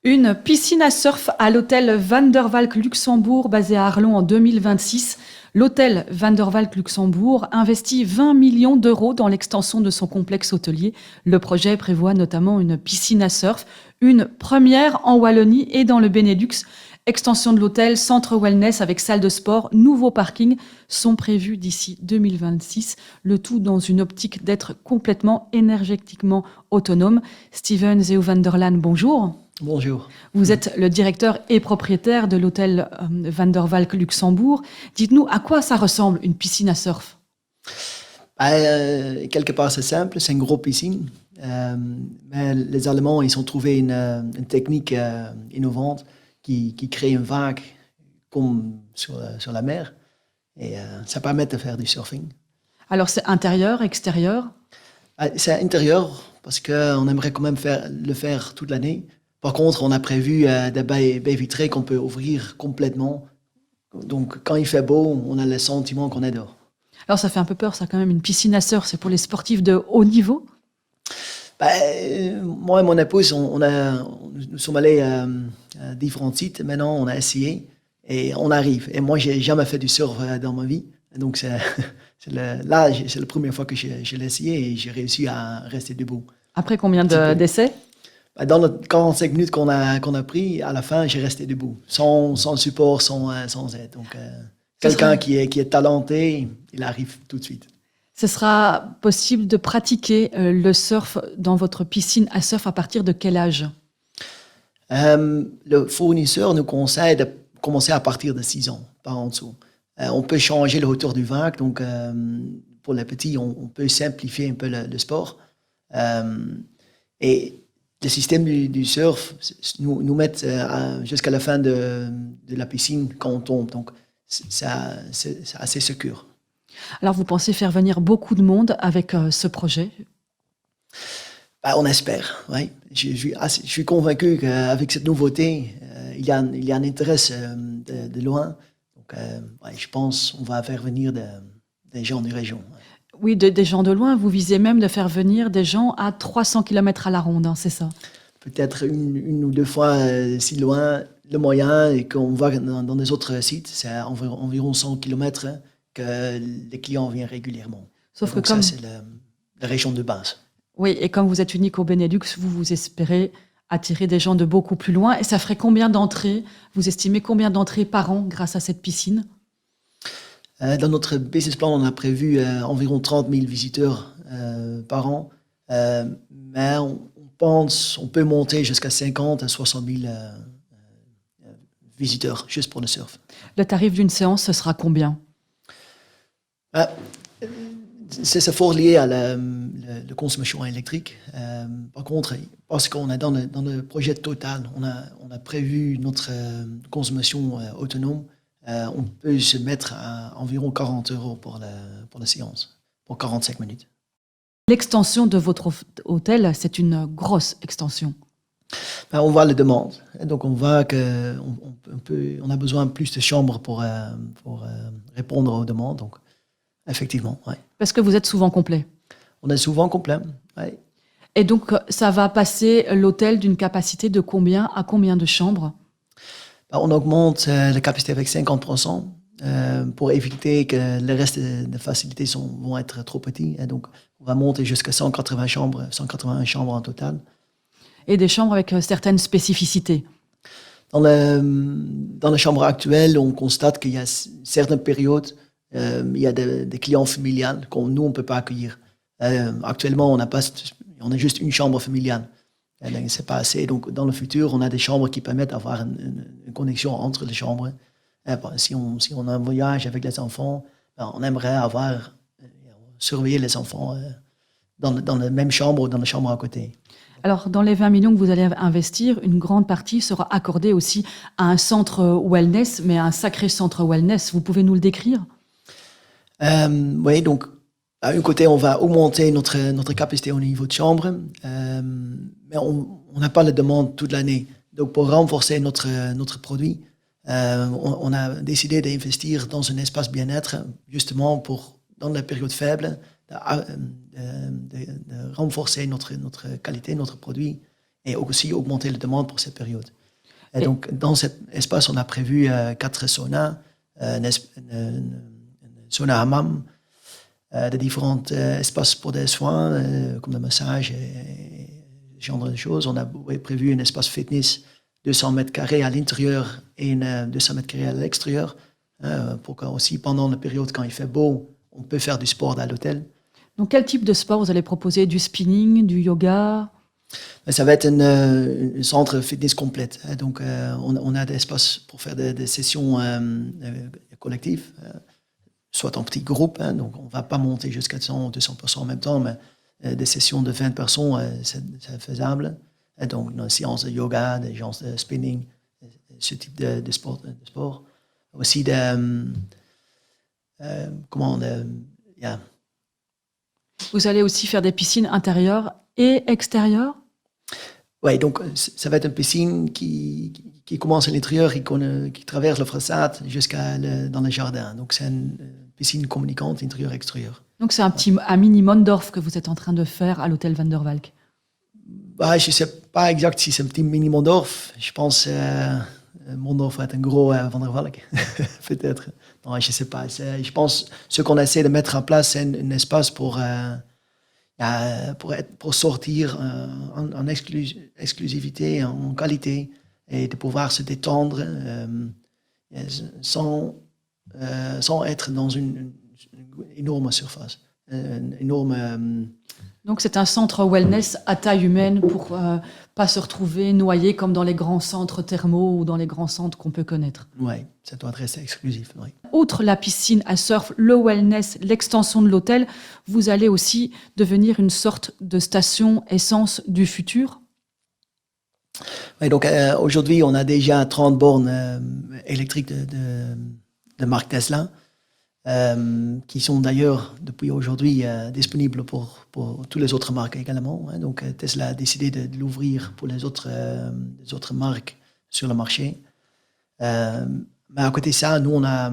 Une piscine à surf à l'hôtel Van der Valk Luxembourg, basé à Arlon en 2026. L'hôtel Van der Valk Luxembourg investit 20 millions d'euros dans l'extension de son complexe hôtelier. Le projet prévoit notamment une piscine à surf, une première en Wallonie et dans le Benelux. Extension de l'hôtel, centre wellness avec salle de sport, nouveau parking sont prévus d'ici 2026. Le tout dans une optique d'être complètement énergétiquement autonome. Steven Zeo van der Laan, bonjour. Bonjour. Vous êtes le directeur et propriétaire de l'hôtel Van der Valk Luxembourg. Dites-nous, à quoi ça ressemble une piscine à surf? Quelque part, c'est simple, c'est une grosse piscine. Mais les Allemands, ils ont trouvé une technique innovante qui crée une vague comme sur la mer. Et ça permet de faire du surfing. Alors, c'est intérieur, extérieur? C'est intérieur parce qu'on aimerait quand même le faire toute l'année. Par contre, on a prévu des baies vitrées qu'on peut ouvrir complètement. Donc, quand il fait beau, on a le sentiment qu'on est dehors. Alors, ça fait un peu peur, ça, quand même. Une piscine à surf, c'est pour les sportifs de haut niveau? Moi et mon épouse, nous sommes allés à différents sites. Maintenant, on a essayé et on arrive. Et moi, j'ai jamais fait du surf dans ma vie. Donc, c'est la première fois que je l'ai essayé et j'ai réussi à rester debout. Après combien d'essais? Dans les 45 minutes qu'on a pris, à la fin, j'ai resté debout, sans support, sans aide. Donc, quelqu'un qui est talenté, il arrive tout de suite. Ce sera possible de pratiquer le surf dans votre piscine à surf à partir de quel âge? Le fournisseur nous conseille de commencer à partir de 6 ans, pas en dessous. On peut changer la hauteur du vague, donc pour les petits, on peut simplifier un peu le sport. Et le système du surf nous met jusqu'à la fin de la piscine quand on tombe. Donc, c'est assez sûr. Alors, vous pensez faire venir beaucoup de monde avec ce projet? On espère, oui. Je suis convaincu qu'avec cette nouveauté, il y a un intérêt de loin. Donc, je pense qu'on va faire venir des gens de région. Oui, des gens de loin. Vous visez même de faire venir des gens à 300 km à la ronde, hein, c'est ça? Peut-être une ou deux fois si loin, le moyen, et qu'on va dans des autres sites, c'est environ 100 km que les clients viennent régulièrement. Sauf donc que comme... ça, c'est la région de base. Oui, et comme vous êtes unique au Benelux, vous espérez attirer des gens de beaucoup plus loin. Et ça ferait combien d'entrées? Vous estimez combien d'entrées par an grâce à cette piscine? Dans notre business plan, on a prévu environ 30 000 visiteurs par an. Mais on pense on peut monter jusqu'à 50 à 60 000 visiteurs juste pour le surf. Le tarif d'une séance, ce sera combien? C'est fort lié à la consommation électrique. Par contre, parce qu'on est dans le projet total, on a prévu notre consommation autonome. On peut se mettre à environ 40 € pour la séance, pour 45 minutes. L'extension de votre hôtel, c'est une grosse extension. On voit la demande. Donc, on voit qu'on a besoin de plus de chambres pour répondre aux demandes. Donc, effectivement, oui. Parce que vous êtes souvent complet. On est souvent complet, oui. Et donc, ça va passer l'hôtel d'une capacité de combien à combien de chambres? On augmente la capacité avec 50% pour éviter que le reste des facilités vont être trop petits. Et donc, on va monter jusqu'à 180 chambres en total. Et des chambres avec certaines spécificités. Dans la chambre actuelle, on constate qu'il y a certaines périodes, il y a des clients familiales qu'on nous, on ne peut pas accueillir. Actuellement, on a juste une chambre familiale. C'est pas assez. Donc, dans le futur, on a des chambres qui permettent d'avoir une connexion entre les chambres. Si on a un voyage avec les enfants, on aimerait surveiller les enfants dans la même chambre ou dans la chambre à côté. Alors, dans les 20 millions que vous allez investir, une grande partie sera accordée aussi à un centre wellness, mais un sacré centre wellness. Vous pouvez nous le décrire? Oui, donc, à un côté, on va augmenter notre capacité au niveau de chambre, mais on n'a pas la demande toute l'année. Donc, pour renforcer notre produit, on a décidé d'investir dans un espace bien-être, justement pour, dans la période faible, de renforcer notre qualité, notre produit, et aussi augmenter la demande pour cette période. Et Et- donc, dans cet espace, on a prévu 4 saunas, un sauna hammam, de différents espaces pour des soins, comme le massage et ce genre de choses. On a prévu un espace fitness 200 mètres carrés à l'intérieur et 200 mètres carrés à l'extérieur, pour qu'aussi pendant la période quand il fait beau, on peut faire du sport à l'hôtel. Donc, quel type de sport vous allez proposer? Du spinning, du yoga? Ça va être un centre fitness complète. Donc, on a des espaces pour faire des sessions collectives, soit en petits groupes. Donc, on ne va pas monter jusqu'à 100 ou 200 personnes en même temps, mais des sessions de 20 personnes, c'est faisable. Donc, une séance de yoga, des séances de spinning, ce type de sport. Aussi, yeah. Vous allez aussi faire des piscines intérieures et extérieures? Ouais, donc ça va être une piscine qui commence à l'intérieur et qui traverse la façade dans le jardin. Donc c'est une piscine communicante intérieur-extérieur. Donc, c'est un mini Mondorf que vous êtes en train de faire à l'hôtel Van der Valk. Bah, je ne sais pas exact si c'est un petit mini Mondorf. Je pense Mondorf va être un gros Van der Valk, peut-être. Non, je ne sais pas. Je pense ce qu'on essaie de mettre en place, c'est un espace pour sortir en exclusivité, en qualité, et de pouvoir se détendre sans être dans une énorme surface. Une énorme... Donc, c'est un centre wellness à taille humaine pour pas se retrouver noyé comme dans les grands centres thermaux ou dans les grands centres qu'on peut connaître. Oui, ça doit rester exclusif. Oui. Outre la piscine à surf, le wellness, l'extension de l'hôtel, vous allez aussi devenir une sorte de station essence du futur. Oui, donc aujourd'hui, on a déjà 30 bornes électriques de marque Tesla, qui sont d'ailleurs depuis aujourd'hui disponibles pour toutes les autres marques également. Donc Tesla a décidé de l'ouvrir pour les autres marques sur le marché. Mais à côté de ça, nous, on a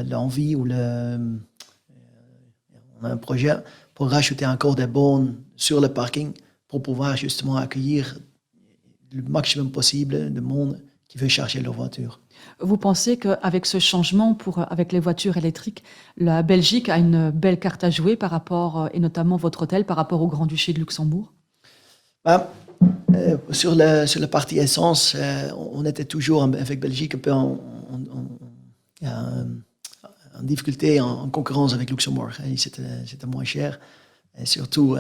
l'envie on a un projet pour rajouter encore des bornes sur le parking pour pouvoir justement accueillir le maximum possible de monde qui veut charger leur voiture. Vous pensez qu'avec ce changement avec les voitures électriques, la Belgique a une belle carte à jouer par rapport, et notamment votre hôtel, par rapport au Grand-Duché de Luxembourg? Sur la partie essence, on était toujours avec Belgique un peu en difficulté, en concurrence avec Luxembourg. C'était moins cher. Et surtout,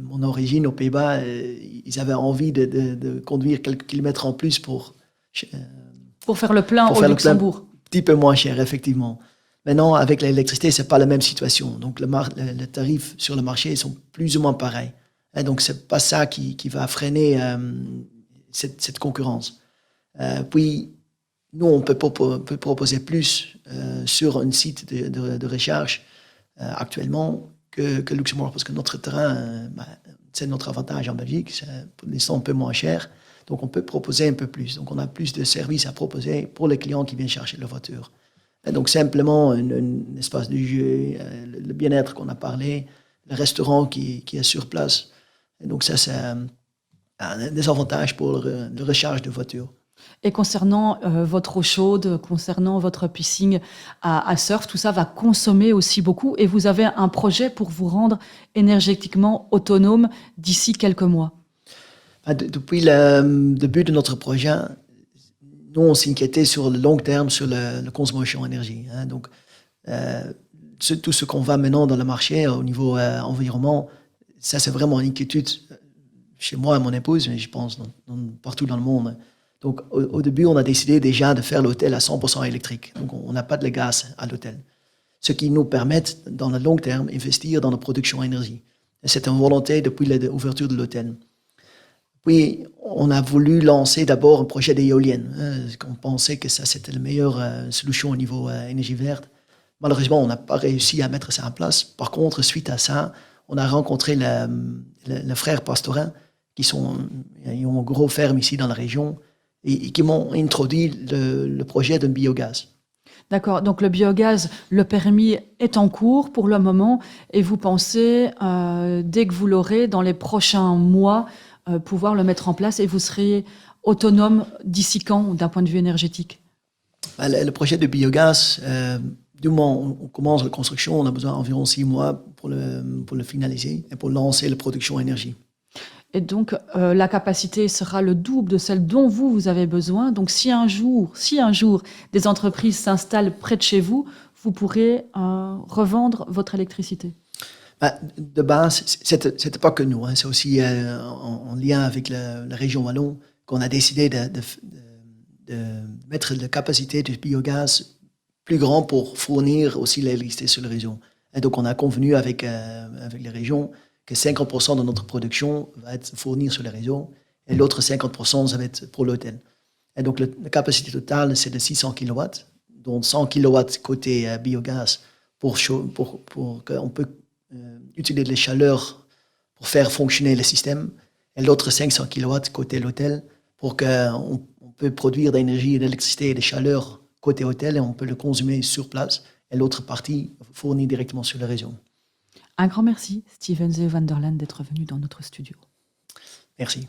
mon origine aux Pays-Bas, ils avaient envie de conduire quelques kilomètres en plus pour faire le plein au Luxembourg. Un petit peu moins cher, effectivement. Maintenant, avec l'électricité, c'est pas la même situation. Donc, les tarifs sur le marché sont plus ou moins pareils. Et donc, c'est pas ça qui va freiner cette concurrence. Puis, nous, on peut proposer plus sur un site de recherche actuellement que Luxembourg, parce que notre terrain, c'est notre avantage en Belgique, c'est pour l'instant un peu moins cher, donc on peut proposer un peu plus. Donc on a plus de services à proposer pour les clients qui viennent chercher leur voiture. Et donc simplement un espace de jeu, le bien-être qu'on a parlé, le restaurant qui est sur place. Et donc ça, c'est des avantages pour le recharge de voiture. Et concernant votre eau chaude, concernant votre piscine à surf, tout ça va consommer aussi beaucoup. Et vous avez un projet pour vous rendre énergétiquement autonome d'ici quelques mois. Depuis le début de notre projet, nous, on s'inquiétait sur le long terme, sur la consommation d'énergie. Donc, tout ce qu'on va maintenant dans le marché au niveau environnement, ça, c'est vraiment une inquiétude chez moi et mon épouse, mais je pense partout dans le monde. Donc, au début, on a décidé déjà de faire l'hôtel à 100% électrique. Donc, on n'a pas de gaz à l'hôtel. Ce qui nous permet, dans le long terme, d'investir dans la production d'énergie. C'est une volonté depuis l'ouverture de l'hôtel. Puis, on a voulu lancer d'abord un projet d'éolienne. On pensait que ça, c'était la meilleure solution au niveau énergie verte. Malheureusement, on n'a pas réussi à mettre ça en place. Par contre, suite à ça, on a rencontré les frères Pastorin, ils ont une grosse ferme ici dans la région, et qui m'ont introduit le projet d'un biogaz. D'accord, donc le biogaz, le permis est en cours pour le moment, et vous pensez, dès que vous l'aurez, dans les prochains mois, pouvoir le mettre en place et vous serez autonome d'ici quand, d'un point de vue énergétique? Le projet de biogaz, du moment où on commence la construction, on a besoin d'environ 6 mois pour le finaliser et pour lancer la production énergie. Et donc, la capacité sera le double de celle dont vous avez besoin. Donc, si un jour des entreprises s'installent près de chez vous, vous pourrez revendre votre électricité. De base, c'était pas que nous, hein, c'est aussi en lien avec la région Wallon qu'on a décidé de mettre la capacité du biogaz plus grand pour fournir aussi l'électricité sur le réseau. Et donc, on a convenu avec les régions que 50% de notre production va être fournie sur le réseau et l'autre 50%, ça va être pour l'hôtel. Et donc, la capacité totale, c'est de 600 kW, dont 100 kW côté biogaz pour qu'on peut utiliser les chaleurs pour faire fonctionner le système et l'autre 500 kW côté l'hôtel pour qu'on peut produire de l'énergie, de l'électricité et de chaleur côté hôtel et on peut le consommer sur place et l'autre partie fournie directement sur le réseau. Un grand merci, Steven Zeeuw van der Laan, d'être venu dans notre studio. Merci.